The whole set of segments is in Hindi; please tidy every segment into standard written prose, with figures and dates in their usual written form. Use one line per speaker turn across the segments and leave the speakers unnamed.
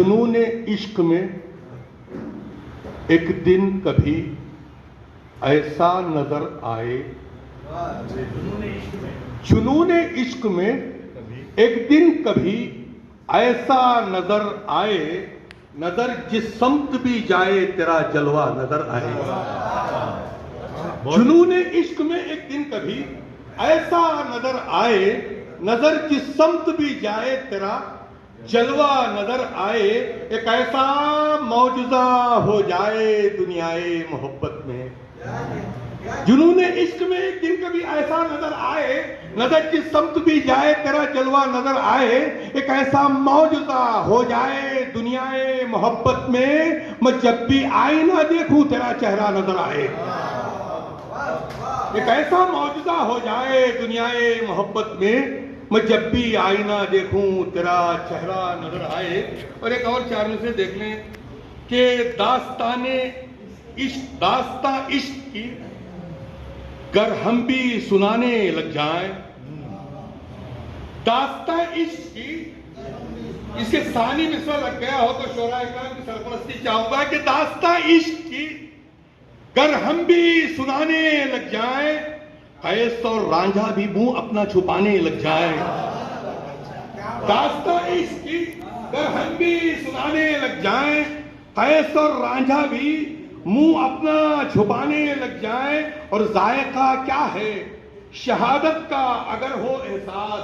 जुनून इश्क में एक दिन कभी ऐसा नजर आए, जुनून इश्क में एक दिन कभी ऐसा नजर आए, नजर जिस समत भी जाए तेरा जलवा नजर आए। जुनून इश्क में एक दिन कभी ऐसा नजर आए, नजर जिस समत भी जाए तेरा जलवा नजर आए। एक ऐसा मौजूदा हो जाए दुनियाए मोहब्बत में। जुनून इश्क में एक दिन कभी ऐसा नजर आए, नजर जिस समत भी जाए तेरा जलवा नजर आए। एक ऐसा मौजूदा हो जाए दुनियाए मोहब्बत में, मैं जब भी आईना देखूं तेरा चेहरा नजर आए। एक ऐसा मौजूदा हो जाए दुनियाए मोहब्बत में, मैं जब भी आईना देखूं तेरा चेहरा नजर आए। और एक और चार में से देख लें कि दास्तान इश्क की गर हम भी सुनाने लग जाएं। दास्तां इश्क की, इसके सानी मिसरा लग गया हो तो शोरा इकराम की सरपरस्ती चाहूंगा कि दास्तां इश्क की गर हम भी सुनाने लग जाएं, कैस और रांझा भी मुंह अपना छुपाने लग जाए। दास्तां इश्क की गर हम भी सुनाने लग जाएं, कैस और रांझा भी मुंह अपना छुपाने लग जाए। और जायका क्या है शहादत का अगर हो एहसास,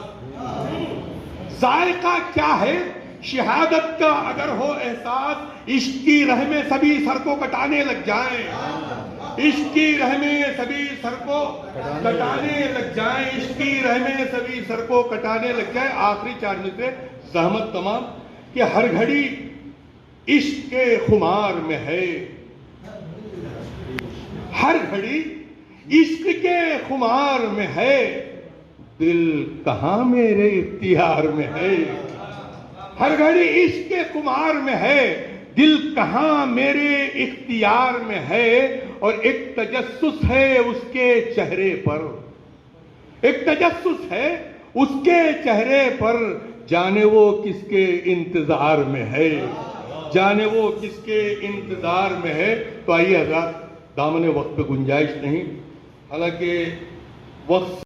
जायका क्या है शहादत का अगर हो एहसास। इश्क की राह में सभी सर को कटाने लग जाए, इश्क की राह में सभी सर को कटाने लग जाए, इश्क की राह में सभी सर को कटाने लग जाए। आखिरी चार में से सहमत तमाम कि हर घड़ी इश्क के खुमार में है, हर घड़ी इश्क के खुमार में है, दिल कहां मेरे इख्तियार में है। हर घड़ी इश्क के खुमार में है, दिल कहां मेरे इख्तियार में है। और एक तजस्सुस है उसके चेहरे पर, एक तजस्सुस है उसके चेहरे पर, जाने वो किसके इंतजार में है, जाने वो किसके इंतजार में है। तो आइए हज़रात, दामने वक्त पे गुंजाइश नहीं, हालांकि वक्त